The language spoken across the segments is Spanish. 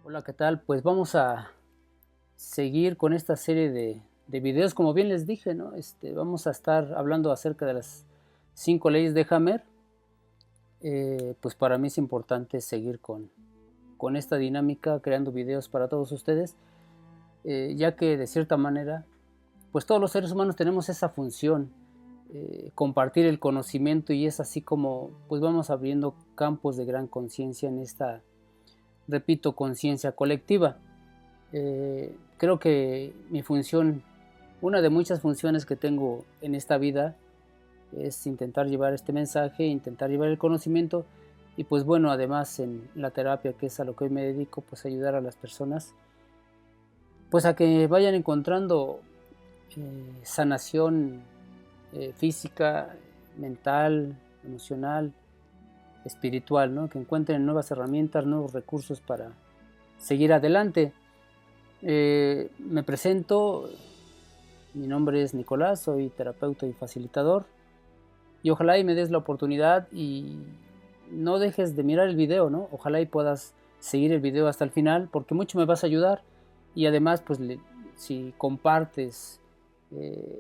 Hola, ¿qué tal? Pues vamos a seguir con esta serie de videos, como bien les dije, ¿no? Vamos a estar hablando acerca de las 5 leyes de Hammer. Pues para mí es importante seguir con esta dinámica, creando videos para todos ustedes, ya que de cierta manera, pues todos los seres humanos tenemos esa función, compartir el conocimiento, y es así como pues vamos abriendo campos de gran conciencia en esta, repito, conciencia colectiva. Creo que mi función, una de muchas funciones que tengo en esta vida, es intentar llevar este mensaje, intentar llevar el conocimiento, y pues bueno, además en la terapia, que es a lo que hoy me dedico, pues ayudar a las personas pues a que vayan encontrando sanación física, mental, emocional, espiritual, ¿no? Que encuentren nuevas herramientas, nuevos recursos para seguir adelante. Me presento, mi nombre es Nicolás, soy terapeuta y facilitador, y ojalá y me des la oportunidad y no dejes de mirar el video, ¿no? Ojalá y puedas seguir el video hasta el final, porque mucho me vas a ayudar. Y además, pues si compartes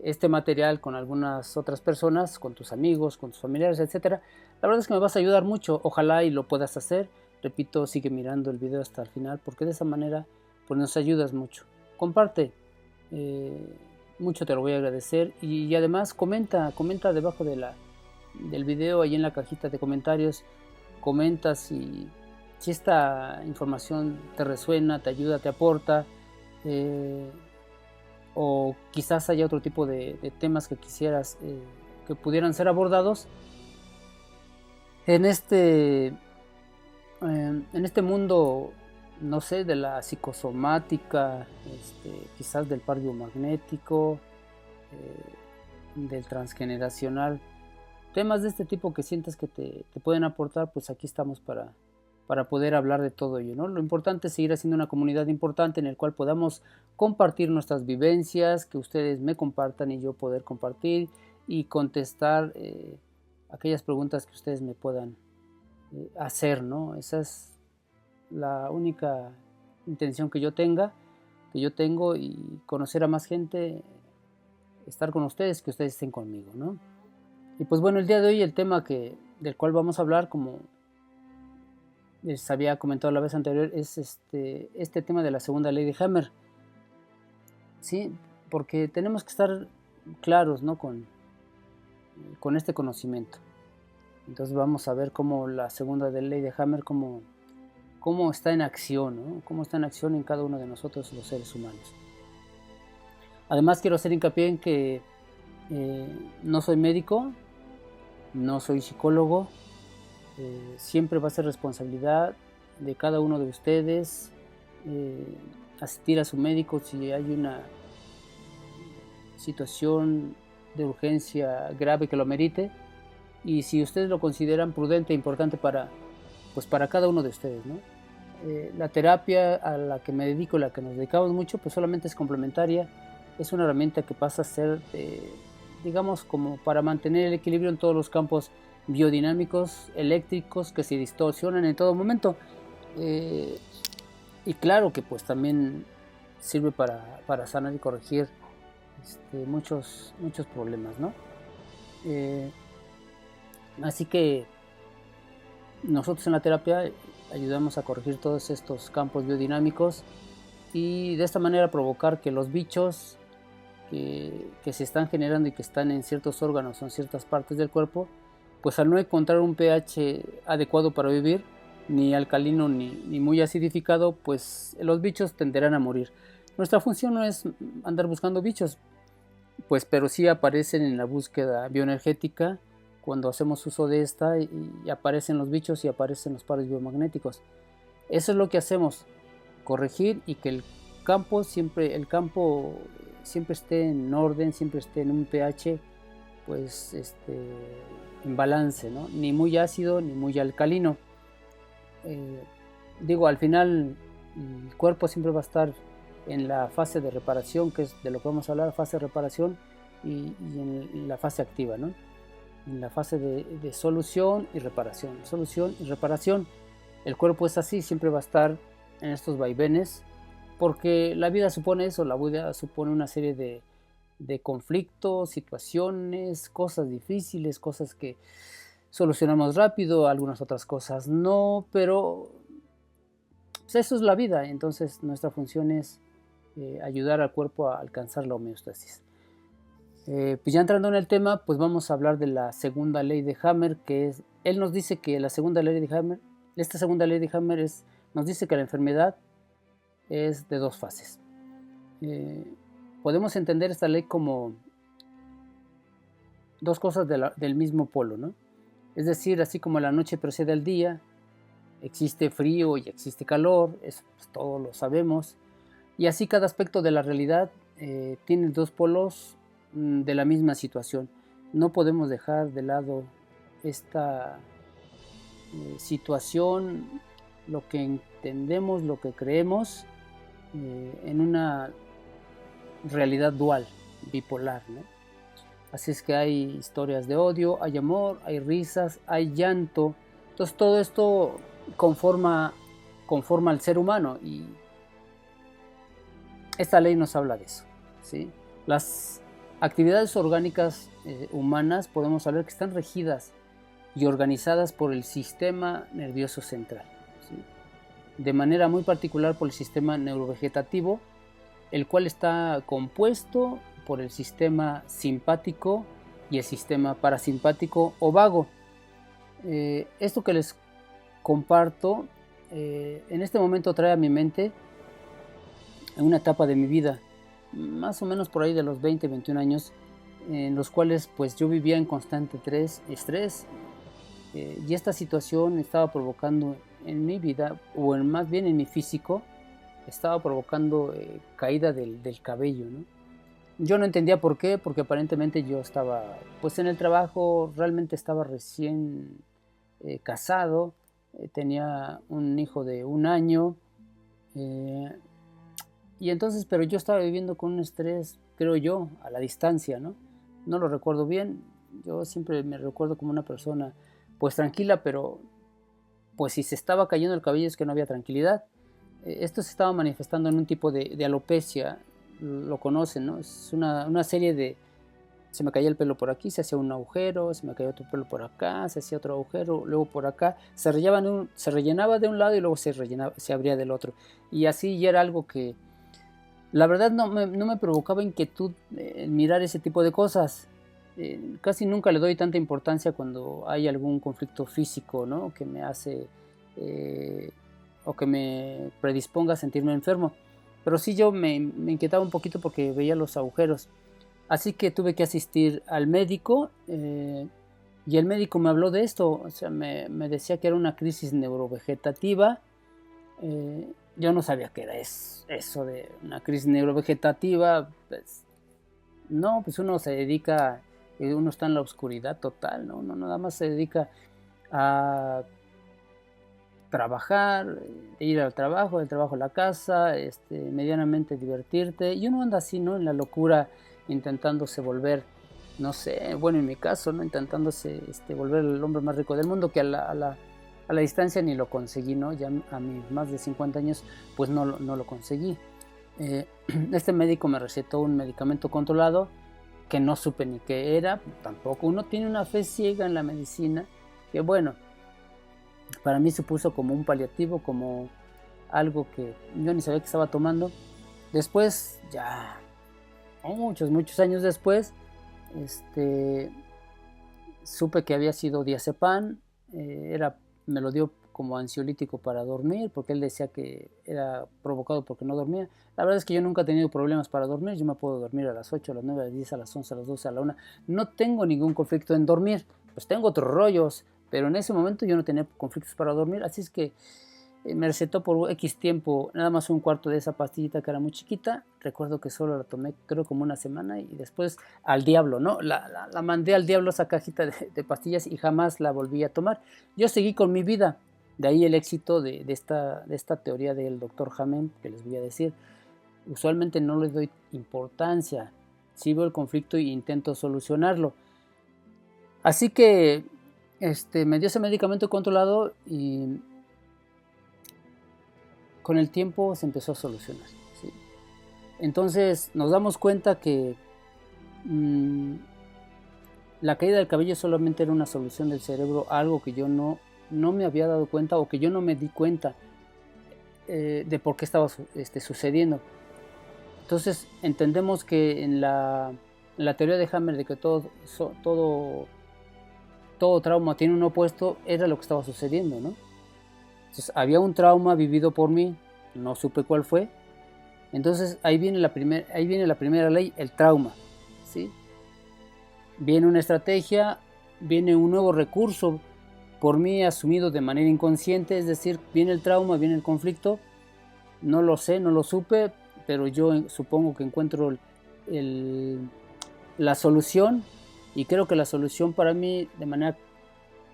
este material con algunas otras personas, con tus amigos, con tus familiares, etcétera, la verdad es que me vas a ayudar mucho. Ojalá y lo puedas hacer. Repito, sigue mirando el video hasta el final, porque de esa manera pues nos ayudas mucho. Comparte, eh, mucho te lo voy a agradecer, y además comenta debajo del video, ahí en la cajita de comentarios. Comenta si esta información te resuena, te ayuda, te aporta, eh, o quizás haya otro tipo de temas que quisieras que pudieran ser abordados en este mundo, no sé, de la psicosomática, quizás del par biomagnético, del transgeneracional. Temas de este tipo que sientes que te pueden aportar, pues aquí estamos para poder hablar de todo ello, ¿no? Lo importante es seguir haciendo una comunidad importante en el cual podamos compartir nuestras vivencias, que ustedes me compartan y yo poder compartir y contestar aquellas preguntas que ustedes me puedan hacer, ¿no? Esa es la única intención que yo tengo, y conocer a más gente, estar con ustedes, que ustedes estén conmigo, ¿no? Y pues bueno, el día de hoy el tema del cual vamos a hablar, como les había comentado la vez anterior, es este tema de la segunda ley de Hammer, ¿sí? Porque tenemos que estar claros, ¿no? Con este conocimiento. Entonces vamos a ver cómo la segunda ley de Hammer, cómo está en acción, ¿no? Cómo está en acción en cada uno de nosotros, los seres humanos. Además, quiero hacer hincapié en que no soy médico, no soy psicólogo. Siempre va a ser responsabilidad de cada uno de ustedes asistir a su médico si hay una situación de urgencia grave que lo merite, y si ustedes lo consideran prudente e importante para cada uno de ustedes, ¿no? La terapia a la que me dedico, la que nos dedicamos mucho, pues solamente es complementaria, es una herramienta que pasa a ser, digamos, como para mantener el equilibrio en todos los campos biodinámicos, eléctricos, que se distorsionan en todo momento. Eh, y claro que pues también sirve para sanar y corregir muchos problemas, ¿no? Eh, Así que nosotros en la terapia ayudamos a corregir todos estos campos biodinámicos, y de esta manera provocar que los bichos que se están generando y que están en ciertos órganos o en ciertas partes del cuerpo, pues al no encontrar un pH adecuado para vivir, ni alcalino ni muy acidificado, pues los bichos tenderán a morir. Nuestra función no es andar buscando bichos, pues, pero sí aparecen en la búsqueda bioenergética cuando hacemos uso de esta, y aparecen los bichos y aparecen los pares biomagnéticos. Eso es lo que hacemos, corregir, y que el campo siempre esté en orden, siempre esté en un pH pues en balance, ¿no? Ni muy ácido ni muy alcalino. Eh, Digo, al final el cuerpo siempre va a estar en la fase de reparación, que es de lo que vamos a hablar, fase de reparación, y en la fase activa, ¿no? En la fase de solución y reparación. Solución y reparación. El cuerpo es así, siempre va a estar en estos vaivenes, porque la vida supone eso, la vida supone una serie de conflictos, situaciones, cosas difíciles, cosas que solucionamos rápido, algunas otras cosas no, pero pues eso es la vida. Entonces nuestra función es ayudar al cuerpo a alcanzar la homeostasis. Pues ya entrando en el tema, pues vamos a hablar de la segunda ley de Hammer, que es, él nos dice que la segunda ley de Hammer, esta segunda ley de Hammer nos dice que la enfermedad es de dos fases. Podemos entender esta ley como dos cosas del mismo polo, ¿no? Es decir, así como la noche precede al día, existe frío y existe calor, eso pues, todos lo sabemos, y así cada aspecto de la realidad tiene dos polos de la misma situación. No podemos dejar de lado esta situación, lo que entendemos, lo que creemos, en una realidad dual, bipolar, ¿no? Así es que hay historias de odio, hay amor, hay risas, hay llanto. Entonces todo esto conforma al ser humano, y esta ley nos habla de eso, ¿sí? Las actividades orgánicas humanas podemos saber que están regidas y organizadas por el sistema nervioso central, ¿sí? De manera muy particular por el sistema neurovegetativo, el cual está compuesto por el sistema simpático y el sistema parasimpático o vago. Esto que les comparto en este momento trae a mi mente una etapa de mi vida, más o menos por ahí de los 20, 21 años, en los cuales pues yo vivía en constante estrés, y esta situación estaba provocando en mi vida, o más bien en mi físico, estaba provocando caída del cabello, ¿no? Yo no entendía por qué, porque aparentemente yo estaba pues en el trabajo, realmente estaba recién casado, tenía un hijo de 1 año, y entonces, pero yo estaba viviendo con un estrés, creo yo, a la distancia, ¿no? No lo recuerdo bien, yo siempre me recuerdo como una persona pues tranquila, pero pues si se estaba cayendo el cabello es que no había tranquilidad. Esto se estaba manifestando en un tipo de alopecia, lo conocen, ¿no? Es una serie de, se me caía el pelo por aquí, se hacía un agujero, se me caía otro pelo por acá, se hacía otro agujero, luego por acá, se rellenaba de un lado y luego se abría del otro. Y así ya era algo que, la verdad, no me provocaba inquietud mirar ese tipo de cosas. Casi nunca le doy tanta importancia cuando hay algún conflicto físico, ¿no? Que me hace o que me predisponga a sentirme enfermo. Pero sí yo me inquietaba un poquito porque veía los agujeros. Así que tuve que asistir al médico, y el médico me habló de esto. O sea, me decía que era una crisis neurovegetativa. Yo no sabía qué era eso de una crisis neurovegetativa. Pues, no, pues uno se dedica, uno está en la oscuridad total, ¿no? Uno nada más se dedica a trabajar, ir al trabajo, del trabajo a la casa, medianamente divertirte, y uno anda así, ¿no? En la locura, intentándose volver, no sé, bueno, en mi caso, ¿no? Intentándose volver el hombre más rico del mundo, que a la distancia ni lo conseguí, ¿no? Ya a mis más de 50 años, pues no lo conseguí. Este médico me recetó un medicamento controlado que no supe ni qué era, tampoco. Uno tiene una fe ciega en la medicina, que bueno, para mí supuso como un paliativo, como algo que yo ni sabía que estaba tomando. Después, ya muchos años después, supe que había sido diazepam. Me lo dio como ansiolítico para dormir, porque él decía que era provocado porque no dormía. La verdad es que yo nunca he tenido problemas para dormir. Yo me puedo dormir a las 8, a las 9, a las 10, a las 11, a las 12, a la 1. No tengo ningún conflicto en dormir. Pues tengo otros rollos, pero en ese momento yo no tenía conflictos para dormir. Así es que me recetó por X tiempo nada más un cuarto de esa pastillita que era muy chiquita. Recuerdo que solo la tomé, creo, como una semana, y después al diablo, ¿no? La mandé al diablo, esa cajita de pastillas, y jamás la volví a tomar. Yo seguí con mi vida. De ahí el éxito de esta teoría del Dr. Hammem, que les voy a decir. Usualmente no les doy importancia. Sí veo el conflicto y intento solucionarlo. Así que me dio ese medicamento controlado, y con el tiempo se empezó a solucionar, ¿sí? Entonces nos damos cuenta que la caída del cabello solamente era una solución del cerebro, algo que yo no me había dado cuenta, o que yo no me di cuenta de por qué estaba sucediendo. Entonces entendemos que en la teoría de Hammer de que todo trauma tiene un opuesto, era lo que estaba sucediendo, ¿no? Entonces había un trauma vivido por mí, no supe cuál fue. Entonces ahí viene la primera ley, el trauma, ¿sí? Viene una estrategia, viene un nuevo recurso por mí asumido de manera inconsciente, es decir, viene el trauma, viene el conflicto, no lo sé, no lo supe, pero yo supongo que encuentro la solución, y creo que la solución para mí de manera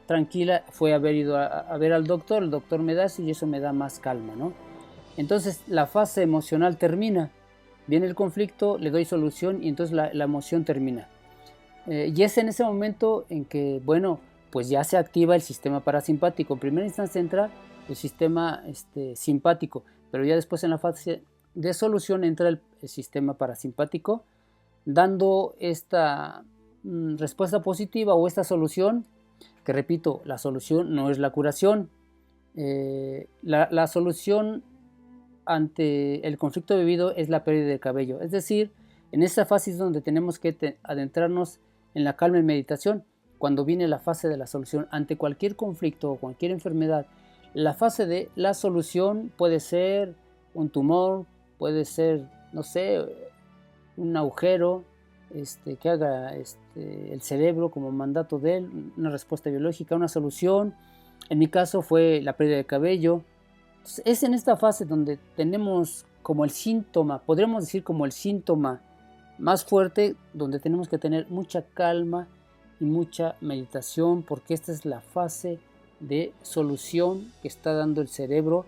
tranquila fue haber ido a ver al doctor. El doctor me da eso y eso me da más calma, ¿no? Entonces la fase emocional termina, viene el conflicto, le doy solución y entonces la emoción termina. Y es en ese momento en que, bueno, pues ya se activa el sistema parasimpático. En primera instancia entra el sistema simpático, pero ya después en la fase de solución entra el sistema parasimpático, dando esta respuesta positiva o esta solución, que repito, la solución no es la curación. La solución ante el conflicto vivido es la pérdida de cabello. Es decir, en esta fase es donde tenemos que adentrarnos en la calma y meditación. Cuando viene la fase de la solución ante cualquier conflicto o cualquier enfermedad, la fase de la solución puede ser un tumor, puede ser, no sé, un agujero que haga el cerebro como mandato de él, una respuesta biológica, una solución. En mi caso fue la pérdida de cabello. Entonces, es en esta fase donde tenemos como el síntoma, podríamos decir como el síntoma más fuerte, donde tenemos que tener mucha calma y mucha meditación, porque esta es la fase de solución que está dando el cerebro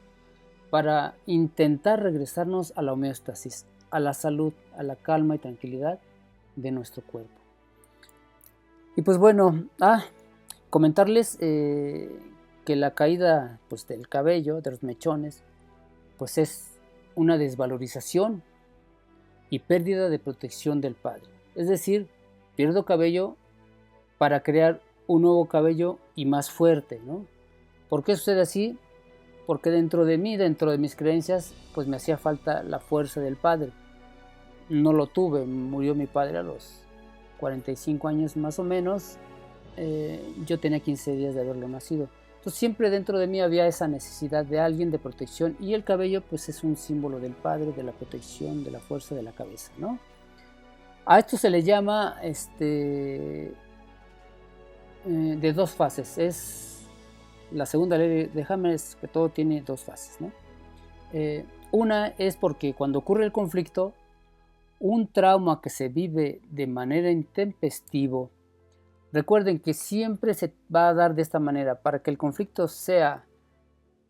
para intentar regresarnos a la homeostasis, a la salud, a la calma y tranquilidad de nuestro cuerpo. Y pues bueno, comentarles que la caída pues, del cabello, de los mechones, pues es una desvalorización y pérdida de protección del padre. Es decir, pierdo cabello para crear un nuevo cabello y más fuerte, ¿no? ¿Por qué sucede así? Porque dentro de mí, dentro de mis creencias, pues me hacía falta la fuerza del padre. No lo tuve, murió mi padre a los 45 años más o menos. Yo tenía 15 días de haberlo nacido. Entonces siempre dentro de mí había esa necesidad de alguien, de protección, y el cabello pues es un símbolo del padre, de la protección, de la fuerza de la cabeza, ¿no? A esto se le llama de dos fases. Es la segunda ley de Hammer, es que todo tiene dos fases, ¿no? Una es porque cuando ocurre el conflicto, un trauma que se vive de manera intempestiva, recuerden que siempre se va a dar de esta manera. Para que el conflicto sea,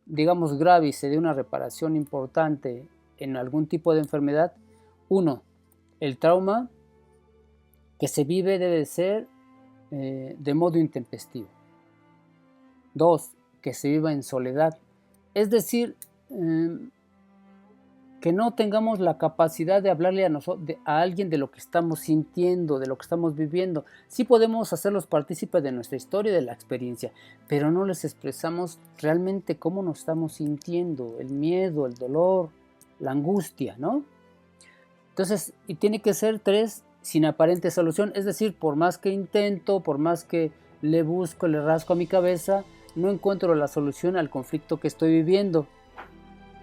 digamos, grave y se dé una reparación importante en algún tipo de enfermedad, uno, el trauma que se vive debe ser de modo intempestivo. Dos, que se viva en soledad. Es decir, que no tengamos la capacidad de hablarle a alguien de lo que estamos sintiendo, de lo que estamos viviendo. Sí podemos hacerlos partícipes de nuestra historia y de la experiencia, pero no les expresamos realmente cómo nos estamos sintiendo, el miedo, el dolor, la angustia, ¿no? Entonces, y tiene que ser tres, sin aparente solución. Es decir, por más que intento, por más que le busco, le rasco a mi cabeza, no encuentro la solución al conflicto que estoy viviendo.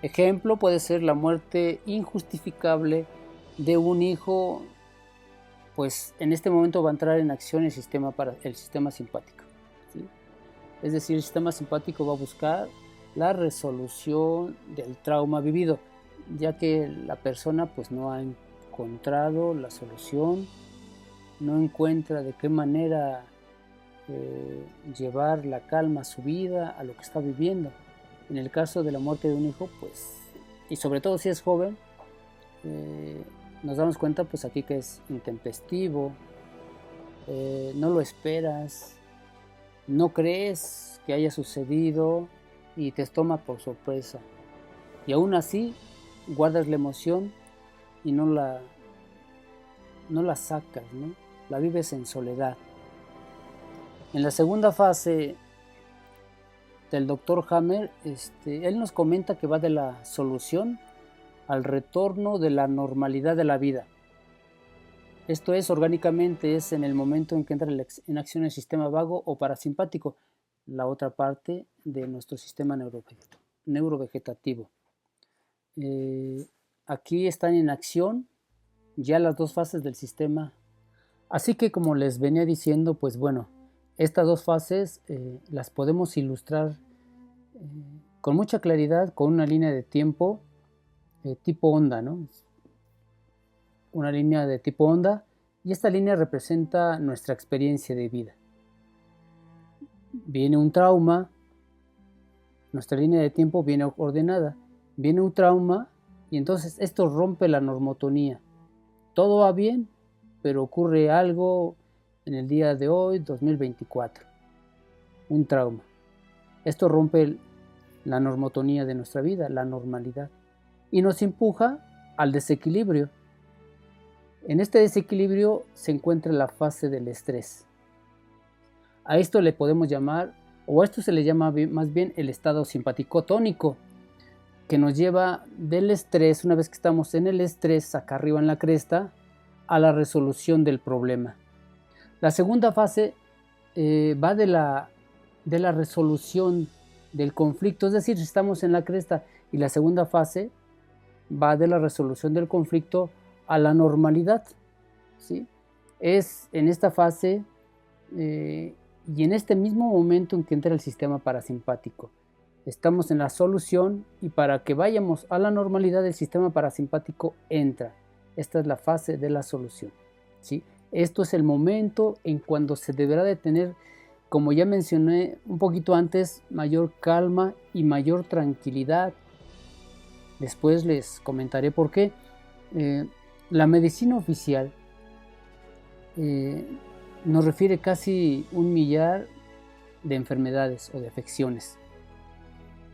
Ejemplo puede ser la muerte injustificable de un hijo. Pues en este momento va a entrar en acción el sistema simpático, ¿sí? Es decir, el sistema simpático va a buscar la resolución del trauma vivido, ya que la persona pues no ha encontrado la solución, no encuentra de qué manera llevar la calma a su vida, a lo que está viviendo. En el caso de la muerte de un hijo, pues, y sobre todo si es joven, nos damos cuenta pues aquí que es intempestivo, no lo esperas, no crees que haya sucedido y te toma por sorpresa. y aún así guardas la emoción y no la sacas, ¿no? La vives en soledad. En la segunda fase del Dr. Hammer, él nos comenta que va de la solución al retorno de la normalidad de la vida. Esto es, orgánicamente, es en el momento en que entra en acción el sistema vago o parasimpático, la otra parte de nuestro sistema neurovegetativo. Aquí están en acción ya las dos fases del sistema. Así que, como les venía diciendo, pues bueno, estas dos fases las podemos ilustrar con mucha claridad con una línea de tiempo tipo onda, ¿no? Una línea de tipo onda, y esta línea representa nuestra experiencia de vida. Viene un trauma, nuestra línea de tiempo viene ordenada, viene un trauma y entonces esto rompe la normotonía. Todo va bien, pero ocurre algo en el día de hoy, 2024. Un trauma. Esto rompe la normotonía de nuestra vida, la normalidad, y nos empuja al desequilibrio. En este desequilibrio se encuentra la fase del estrés. A esto le podemos llamar, o a esto se le llama más bien el estado simpaticotónico, que nos lleva del estrés, una vez que estamos en el estrés, acá arriba en la cresta, a la resolución del problema. La segunda fase va de la resolución del conflicto, es decir, estamos en la cresta, y la segunda fase va de la resolución del conflicto a la normalidad, ¿sí? Es en esta fase y en este mismo momento en que entra el sistema parasimpático. Estamos en la solución y para que vayamos a la normalidad el sistema parasimpático entra. Esta es la fase de la solución, ¿sí? Esto es el momento en cuando se deberá de tener, como ya mencioné un poquito antes, mayor calma y mayor tranquilidad. Después les comentaré por qué. La medicina oficial nos refiere casi 1 millar de enfermedades o de afecciones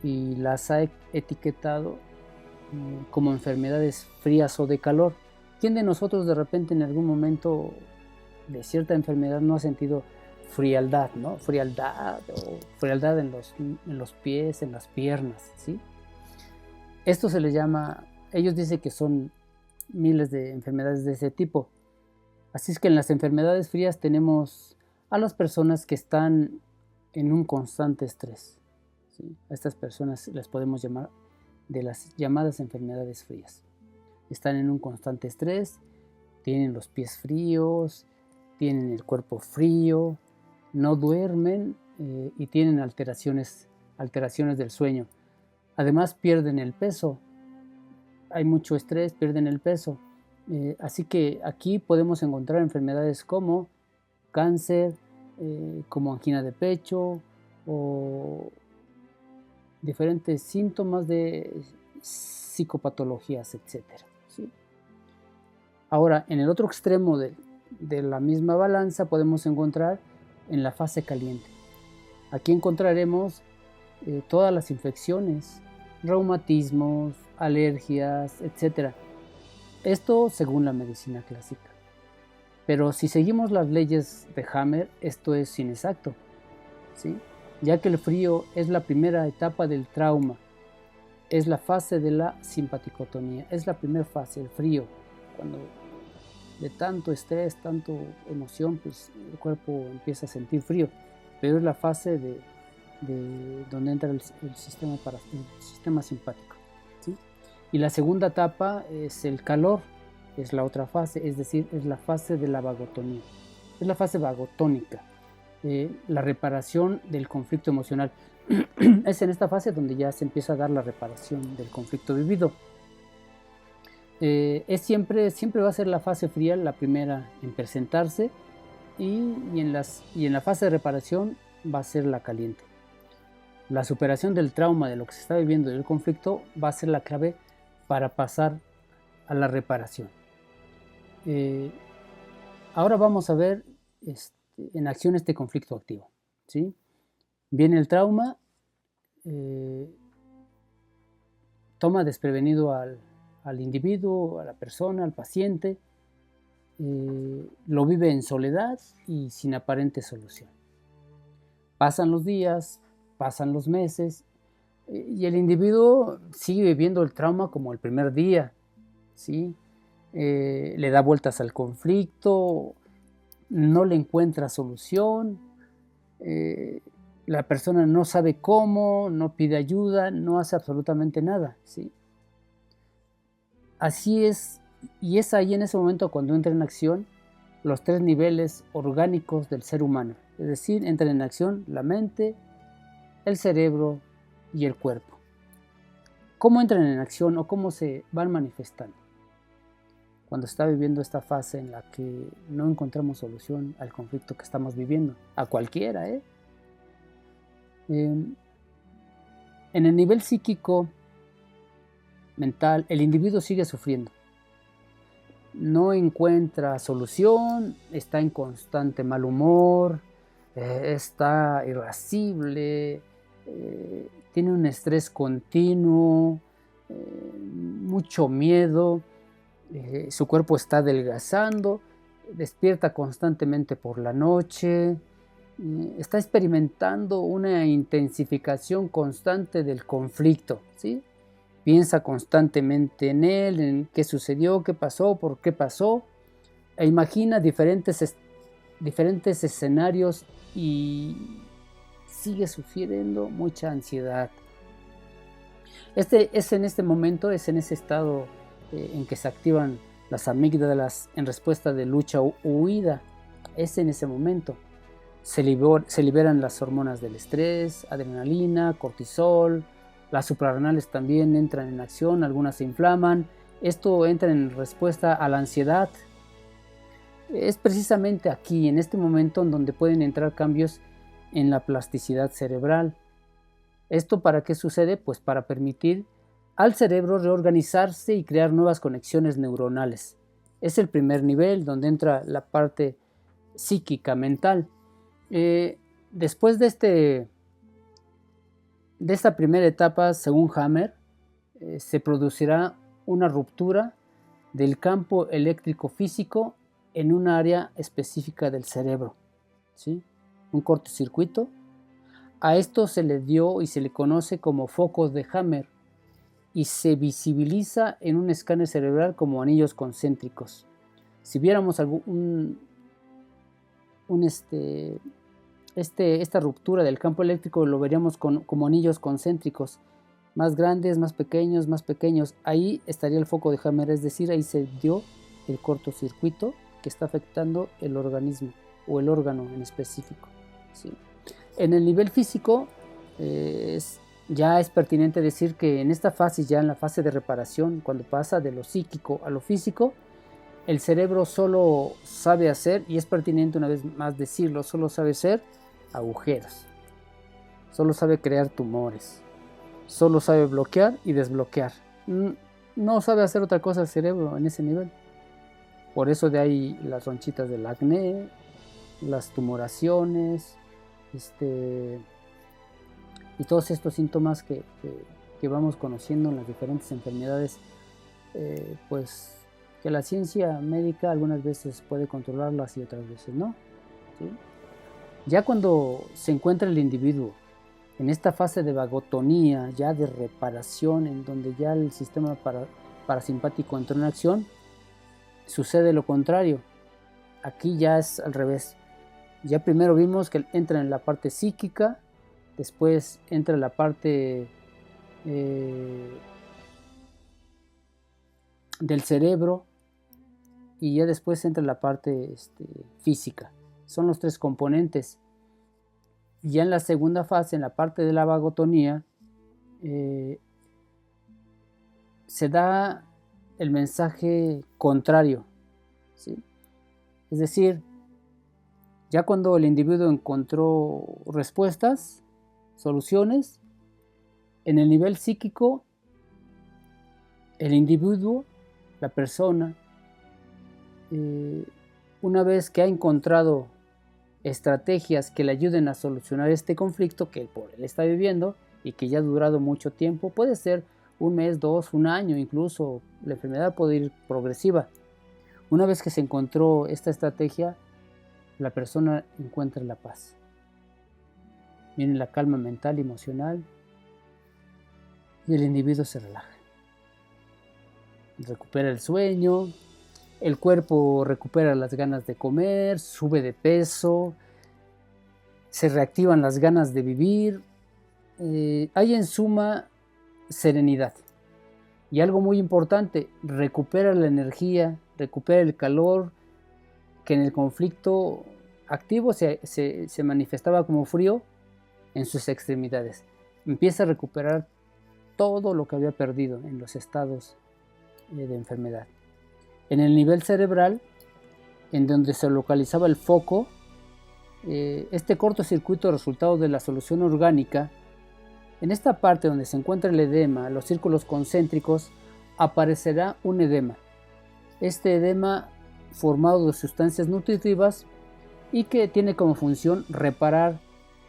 y las ha etiquetado como enfermedades frías o de calor. ¿Quién de nosotros de repente en algún momento de cierta enfermedad no ha sentido frialdad, ¿no? Frialdad o frialdad en los pies, en las piernas, ¿sí? Esto se le llama, ellos dicen que son miles de enfermedades de ese tipo. Así es que en las enfermedades frías tenemos a las personas que están en un constante estrés, ¿sí? A estas personas las podemos llamar de las llamadas enfermedades frías. Están en un constante estrés, tienen los pies fríos, tienen el cuerpo frío, no duermen y tienen alteraciones del sueño. Además pierden el peso, hay mucho estrés, pierden el peso. Así que aquí podemos encontrar enfermedades como cáncer, como angina de pecho o diferentes síntomas de psicopatologías, etc. ¿Sí? Ahora, en el otro extremo de la misma balanza podemos encontrar en la fase caliente. Aquí encontraremos todas las infecciones, reumatismos, alergias, etc. Esto según la medicina clásica. Pero si seguimos las leyes de Hammer, esto es inexacto, ¿sí? Ya que el frío es la primera etapa del trauma, es la fase de la simpaticotonía, es la primera fase, el frío, cuando de tanto estrés, tanto emoción, pues el cuerpo empieza a sentir frío, pero es la fase de donde entra el sistema simpático, ¿sí? Y la segunda etapa es el calor, es la otra fase, es decir, es la fase de la vagotonía, es la fase vagotónica, la reparación del conflicto emocional. Es en esta fase donde ya se empieza a dar la reparación del conflicto vivido. Siempre va a ser la fase fría la primera en presentarse y en la fase de reparación va a ser la caliente. La superación del trauma de lo que se está viviendo del conflicto va a ser la clave para pasar a la reparación. Ahora vamos a ver en acción este conflicto activo, ¿sí? Viene el trauma, toma desprevenido al individuo, a la persona, al paciente, lo vive en soledad y sin aparente solución. Pasan los días, pasan los meses y el individuo sigue viviendo el trauma como el primer día, ¿sí? Le da vueltas al conflicto, no le encuentra solución, la persona no sabe cómo, no pide ayuda, no hace absolutamente nada, ¿sí? Así es, y es ahí en ese momento cuando entra en acción los 3 niveles orgánicos del ser humano, es decir, entra en acción la mente, el cerebro y el cuerpo. ¿Cómo entran en acción o cómo se van manifestando? Cuando está viviendo esta fase en la que no encontramos solución al conflicto que estamos viviendo, a cualquiera, en el nivel psíquico, mental, el individuo sigue sufriendo. No encuentra solución, está en constante mal humor, está irascible, tiene un estrés continuo, mucho miedo, su cuerpo está adelgazando, despierta constantemente por la noche, está experimentando una intensificación constante del conflicto, ¿sí? Piensa constantemente en él, en qué sucedió, qué pasó, por qué pasó, e imagina diferentes escenarios y sigue sufriendo mucha ansiedad. Es en ese estado en que se activan las amígdalas en respuesta de lucha o huida. Es en ese momento. Se liberan las hormonas del estrés, adrenalina, cortisol. Las suprarrenales también entran en acción, algunas se inflaman. Esto entra en respuesta a la ansiedad. Es precisamente aquí, en este momento, en donde pueden entrar cambios en la plasticidad cerebral. ¿Esto para qué sucede? Pues para permitir al cerebro reorganizarse y crear nuevas conexiones neuronales. Es el primer nivel donde entra la parte psíquica, mental. Después de esta primera etapa, según Hammer, se producirá una ruptura del campo eléctrico físico en un área específica del cerebro, ¿sí? Un cortocircuito. A esto se le dio y se le conoce como focos de Hammer y se visibiliza en un escáner cerebral como anillos concéntricos. Si viéramos esta ruptura del campo eléctrico, lo veríamos como anillos concéntricos, más grandes, más pequeños. Ahí estaría el foco de Hammer, es decir, ahí se dio el cortocircuito que está afectando el organismo o el órgano en específico, ¿sí? En el nivel físico, ya es pertinente decir que en esta fase, ya en la fase de reparación, cuando pasa de lo psíquico a lo físico, el cerebro solo sabe hacer, y es pertinente una vez más decirlo, solo sabe hacer agujeros, solo sabe crear tumores, solo sabe bloquear y desbloquear. No sabe hacer otra cosa el cerebro en ese nivel. Por eso de ahí las ronchitas del acné, las tumoraciones, y todos estos síntomas que vamos conociendo en las diferentes enfermedades, pues que la ciencia médica algunas veces puede controlarlas y otras veces no, ¿sí? Ya cuando se encuentra el individuo en esta fase de vagotonía, ya de reparación, en donde ya el sistema parasimpático entró en acción, sucede lo contrario. Aquí ya es al revés. Ya primero vimos que entra en la parte psíquica, después entra en la parte del cerebro y ya después entra en la parte física. Son los 3 componentes. Ya en la segunda fase, en la parte de la vagotonía, se da el mensaje contrario, ¿sí? Es decir, ya cuando el individuo encontró respuestas, soluciones, en el nivel psíquico, el individuo, la persona, una vez que ha encontrado estrategias que le ayuden a solucionar este conflicto que él está viviendo y que ya ha durado mucho tiempo, puede ser un mes, 2, un año, incluso la enfermedad puede ir progresiva. Una vez que se encontró esta estrategia, la persona encuentra la paz. Viene la calma mental y emocional y el individuo se relaja. Recupera el sueño, el cuerpo recupera las ganas de comer, sube de peso, se reactivan las ganas de vivir. Hay en suma serenidad. Y algo muy importante, recupera la energía, recupera el calor, que en el conflicto activo se manifestaba como frío en sus extremidades. Empieza a recuperar todo lo que había perdido en los estados de enfermedad. En el nivel cerebral, en donde se localizaba el foco, este cortocircuito resultado de la solución orgánica, en esta parte donde se encuentra el edema, los círculos concéntricos, aparecerá un edema. Este edema formado de sustancias nutritivas y que tiene como función reparar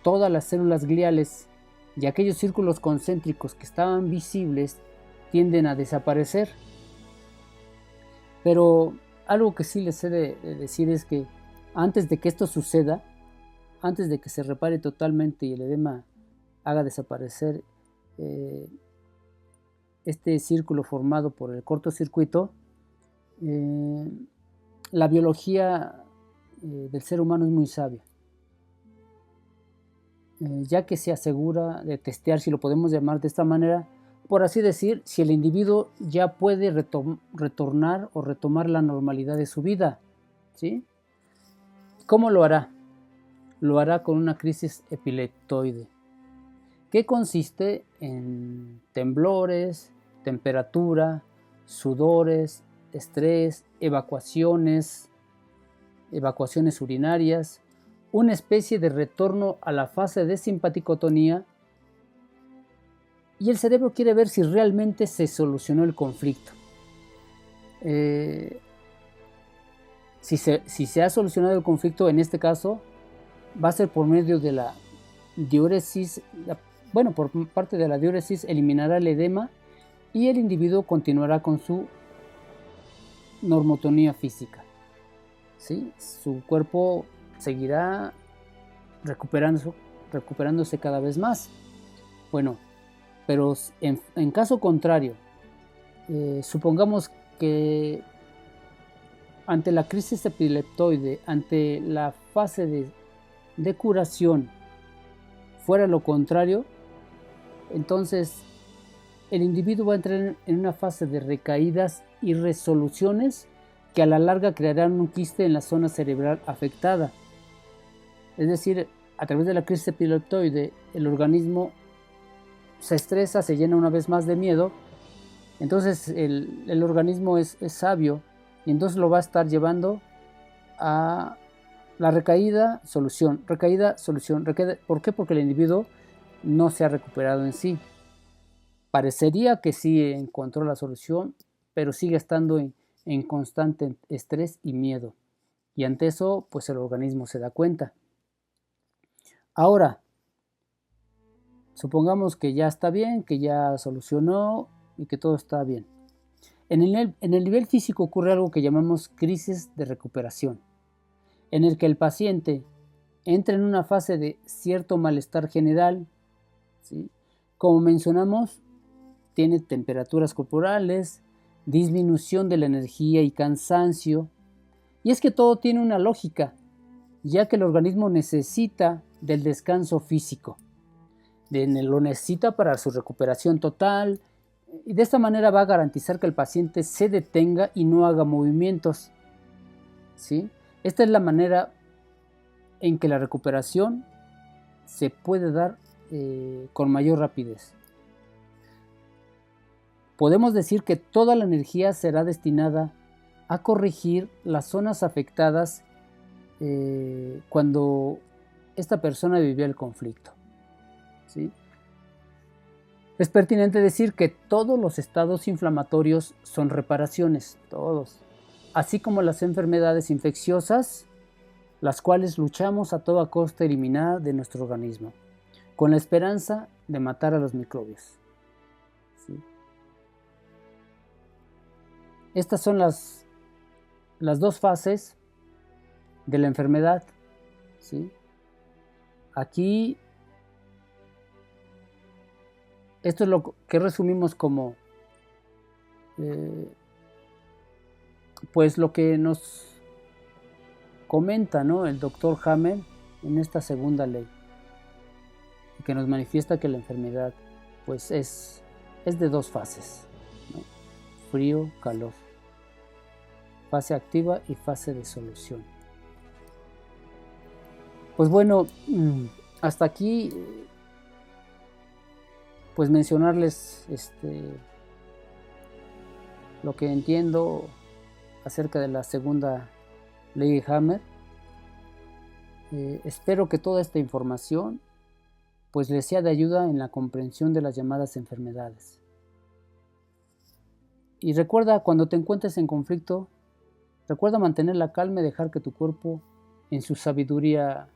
todas las células gliales, y aquellos círculos concéntricos que estaban visibles tienden a desaparecer. Pero algo que sí les he de decir es que antes de que esto suceda, antes de que se repare totalmente y el edema haga desaparecer este círculo formado por el cortocircuito, la biología del ser humano es muy sabia, ya que se asegura de testear, si lo podemos llamar de esta manera, por así decir, si el individuo ya puede retornar o retomar la normalidad de su vida, ¿sí? ¿Cómo lo hará? Lo hará con una crisis epileptoide, que consiste en temblores, temperatura, sudores, estrés, evacuaciones urinarias, una especie de retorno a la fase de simpaticotonía, y el cerebro quiere ver si realmente se solucionó el conflicto. Si se ha solucionado el conflicto, en este caso, va a ser por medio de la diuresis. Por parte de la diuresis eliminará el edema y el individuo continuará con su normotonía física, ¿sí? Su cuerpo seguirá recuperándose cada vez más. Bueno, pero en caso contrario, supongamos que ante la crisis epileptoide, ante la fase de curación, fuera lo contrario, entonces el individuo va a entrar en una fase de recaídas y resoluciones que a la larga crearán un quiste en la zona cerebral afectada. Es decir, a través de la crisis epileptoide, el organismo se estresa, se llena una vez más de miedo, entonces el organismo es sabio y entonces lo va a estar llevando a la recaída, solución, recaída, solución, recaída. ¿Por qué? Porque el individuo no se ha recuperado en sí. Parecería que sí encontró la solución, pero sigue estando en constante estrés y miedo. Y ante eso, pues el organismo se da cuenta. Ahora, supongamos que ya está bien, que ya solucionó y que todo está bien. En el nivel físico ocurre algo que llamamos crisis de recuperación, en el que el paciente entra en una fase de cierto malestar general, ¿sí? Como mencionamos, tiene temperaturas corporales, disminución de la energía y cansancio. Y es que todo tiene una lógica, ya que el organismo necesita del descanso físico. Lo necesita para su recuperación total, y de esta manera va a garantizar que el paciente se detenga y no haga movimientos, ¿sí? Esta es la manera en que la recuperación se puede dar con mayor rapidez. Podemos decir que toda la energía será destinada a corregir las zonas afectadas cuando esta persona vivía el conflicto, ¿sí? Es pertinente decir que todos los estados inflamatorios son reparaciones, todos, así como las enfermedades infecciosas, las cuales luchamos a toda costa a eliminar de nuestro organismo, con la esperanza de matar a los microbios, ¿sí? Estas son las dos fases de la enfermedad, ¿sí? Aquí, esto es lo que resumimos como, pues lo que nos comenta, ¿no?, el doctor Hammer en esta segunda ley, que nos manifiesta que la enfermedad pues es de dos fases, ¿no? Frío, calor, fase activa y fase de solución. Pues bueno, hasta aquí pues mencionarles lo que entiendo acerca de la segunda ley de Hammer. Espero que toda esta información pues les sea de ayuda en la comprensión de las llamadas enfermedades. Y recuerda, cuando te encuentres en conflicto, recuerda mantener la calma y dejar que tu cuerpo en su sabiduría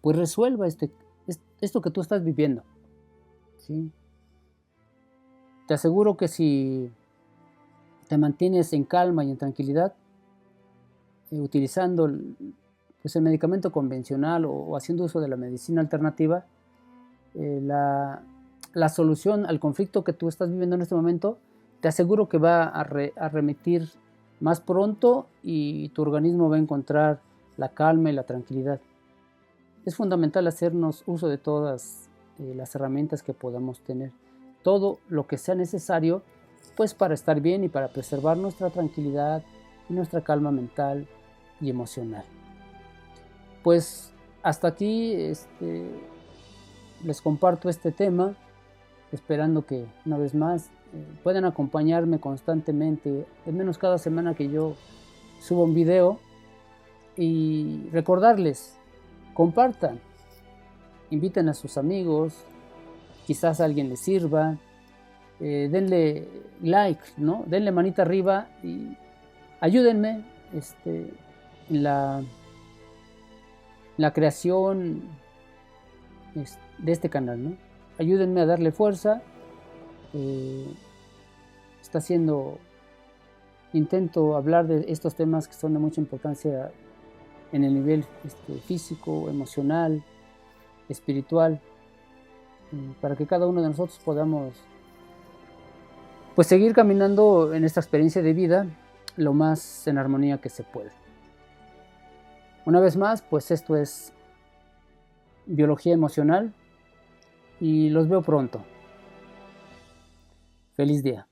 pues resuelva esto que tú estás viviendo, ¿sí? Te aseguro que si te mantienes en calma y en tranquilidad, utilizando pues el medicamento convencional o haciendo uso de la medicina alternativa, la solución al conflicto que tú estás viviendo en este momento, te aseguro que va a remitir más pronto y tu organismo va a encontrar la calma y la tranquilidad. Es fundamental hacernos uso de todas las herramientas que podamos tener, todo lo que sea necesario pues para estar bien y para preservar nuestra tranquilidad y nuestra calma mental y emocional. Pues hasta aquí les comparto este tema, esperando que una vez más puedan acompañarme constantemente, al menos cada semana que yo subo un video, y recordarles, compartan, inviten a sus amigos, quizás a alguien les sirva, denle like, ¿no? Denle manita arriba y ayúdenme en la creación de este canal, ¿no? Ayúdenme a darle fuerza. Intento hablar de estos temas que son de mucha importancia en el nivel físico, emocional, espiritual, para que cada uno de nosotros podamos pues seguir caminando en esta experiencia de vida lo más en armonía que se puede. Una vez más, pues esto es Biología Emocional y los veo pronto. Feliz día.